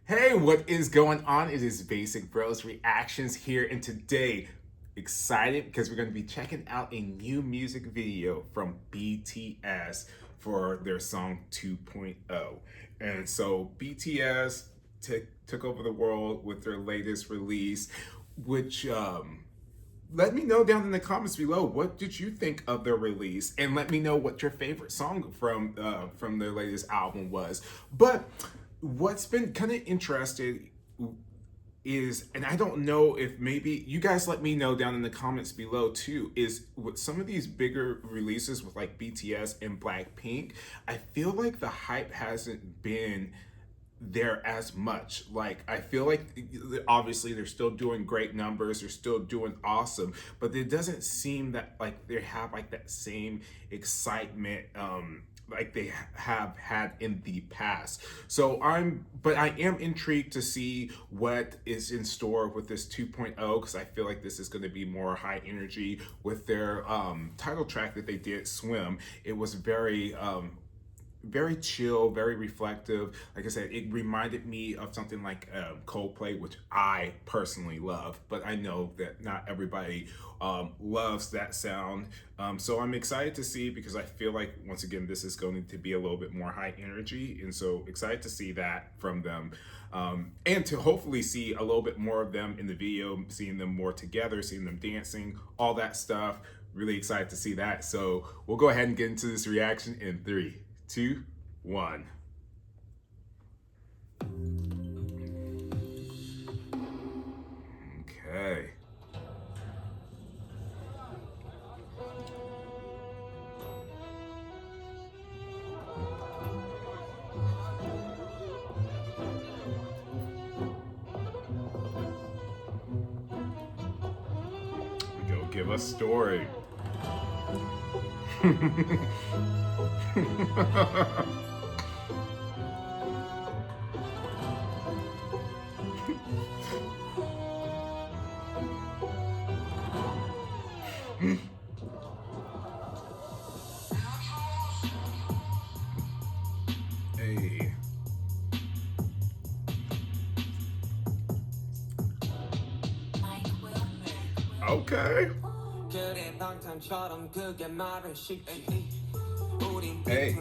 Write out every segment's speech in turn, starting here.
Hey, what is going on? It is Basic Bros Reactions here, and today, excited because we're going to be checking out a new music video from BTS for their song 2.0. And so BTS took over the world with their latest release, which let me know down in the comments below, what did you think of their release, and let me know what your favorite song from their latest album was. But what's been kind of interesting is, and I don't know if maybe you guys let me know down in the comments below too, is with some of these bigger releases with like BTS and Blackpink, I feel like the hype hasn't been there as much. Like, I feel like obviously they're still doing great numbers, they're still doing awesome, but it doesn't seem that like they have like that same excitement like they have had in the past. So I am intrigued to see what is in store with this 2.0, because I feel like this is going to be more high energy with their title track that they did, Swim. It was very chill, very reflective. Like I said, it reminded me of something like Coldplay, which I personally love, but I know that not everybody loves that sound. So I'm excited to see, because I feel like, once again, this is going to be a little bit more high energy, and so excited to see that from them. And to hopefully see a little bit more of them in the video, seeing them more together, seeing them dancing, all that stuff. Really excited to see that. So we'll go ahead and get into this reaction in 3, 2, 1. Okay. Go give us story. Hey. Okay. Hey.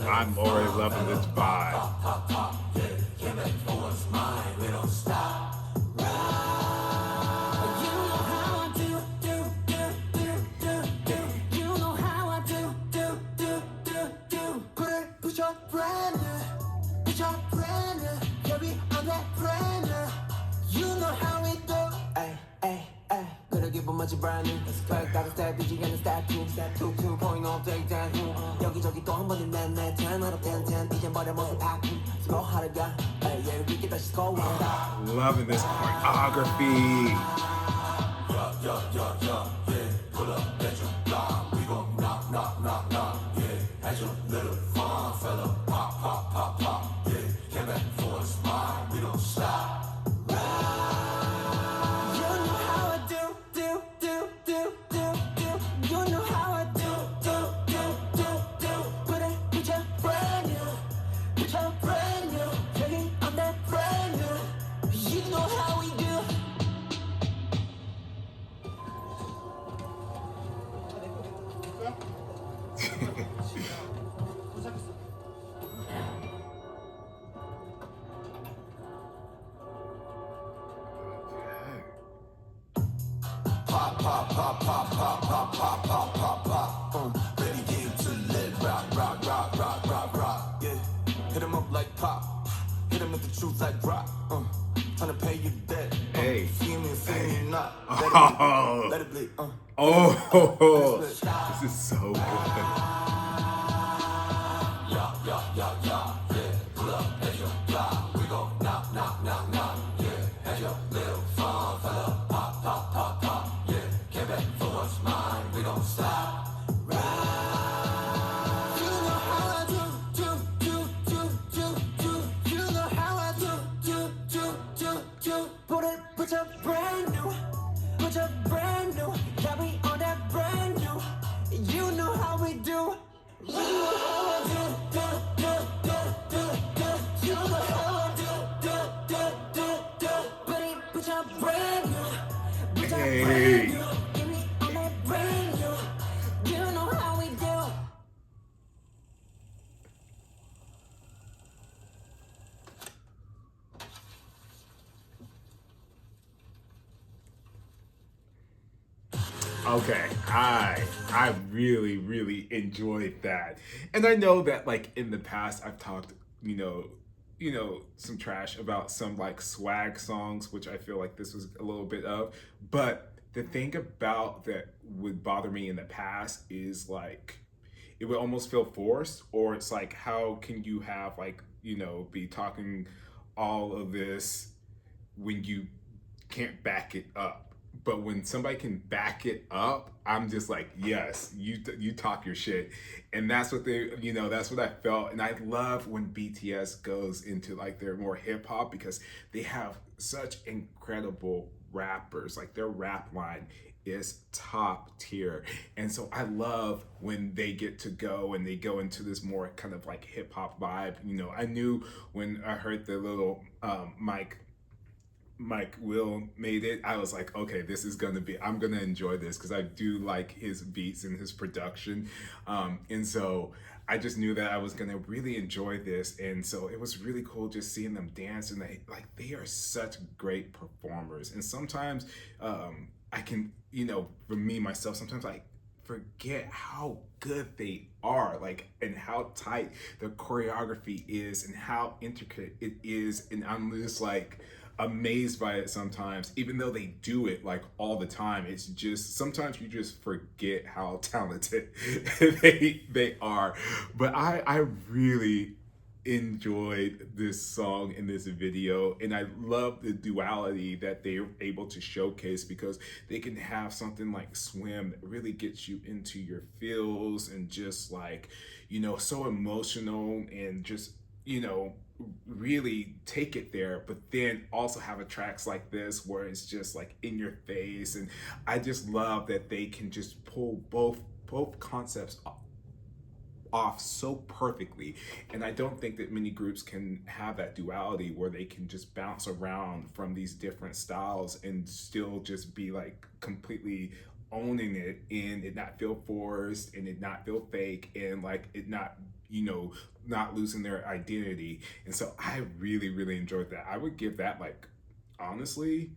I'm already loving this vibe. brand new. 딱 스텝 뒤지게는 step 2 2.0 breakdown 후 여기저기 또 한 번은 내 10 out of 10 10 이젠 버려 모습 바꿈 So 하루 가 얘를 믿게 다시 score Loving this choreography. Pull up at your block. We gon' knock, knock, knock, knock. Yeah, at your little farm fella. Pop, pop, pop, pop. Yeah, came back for a smile. We don't stop. Pop, pop, pop, pop, pop, pop, pop, pop, pop, pop. Ready game to live. Rock, rock, rock, rock, rock, rock. Yeah, hit him up like pop. Hit him with the truth like rock. Trying to pay you debt. Hey. Feel me, not. Let it bleed. Oh, this is so good. Yeah. Pull up at your block. We gon' knock, knock, knock, knock. Yeah, at your little farm fella. Pop, pop, pop, pop. Yeah, came back for what's mine. We don't stop. You know how I do. Okay, I really really enjoyed that, and I know that like in the past I've talked, you know, some trash about some like swag songs, which I feel like this was a little bit of. But the thing about that would bother me in the past is like it would almost feel forced, or it's like how can you have like be talking all of this when you can't back it up. But when somebody can back it up, I'm just like, yes, you talk your shit, and that's what that's what I felt, and I love when BTS goes into like their more hip hop because they have such incredible rappers. Like their rap line is top tier, and so I love when they get to go and they go into this more kind of like hip hop vibe. I knew when I heard the little Mike Will made it, I was like, okay, this is gonna be, I'm gonna enjoy this because I do like his beats and his production. And so I just knew that I was gonna really enjoy this. And so it was really cool just seeing them dance, and they are such great performers. And sometimes I can, for me myself, sometimes I forget how good they are, like, and how tight the choreography is and how intricate it is. And I'm just like amazed by it sometimes, even though they do it like all the time. It's just sometimes you just forget how talented they are. But I really enjoyed this song in this video, and I love the duality that they're able to showcase because they can have something like Swim that really gets you into your feels and just like so emotional, and just really take it there, but then also have a tracks like this where it's just like in your face. And I just love that they can just pull both concepts off so perfectly. And I don't think that many groups can have that duality where they can just bounce around from these different styles and still just be like completely owning it, and it not feel forced and it not feel fake, and like it not not losing their identity. And so I really really enjoyed that. I would give that like, honestly,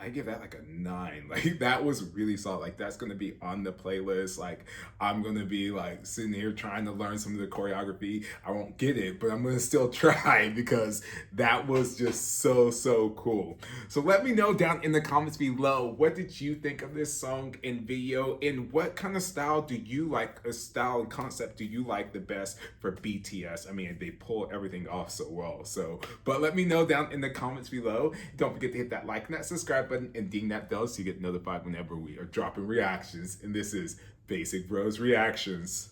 I give that like a 9. Like that was really solid. Like that's gonna be on the playlist. Like I'm gonna be like sitting here trying to learn some of the choreography. I won't get it, but I'm gonna still try because that was just so cool. So let me know down in the comments below, what did you think of this song and video, and what kind of style do you like, a style and concept do you like the best for BTS? I mean, they pull everything off so well. So, but let me know down in the comments below. Don't forget to hit that like and that subscribe button and ding that bell so you get notified whenever we are dropping reactions. And this is Basic Bros Reactions.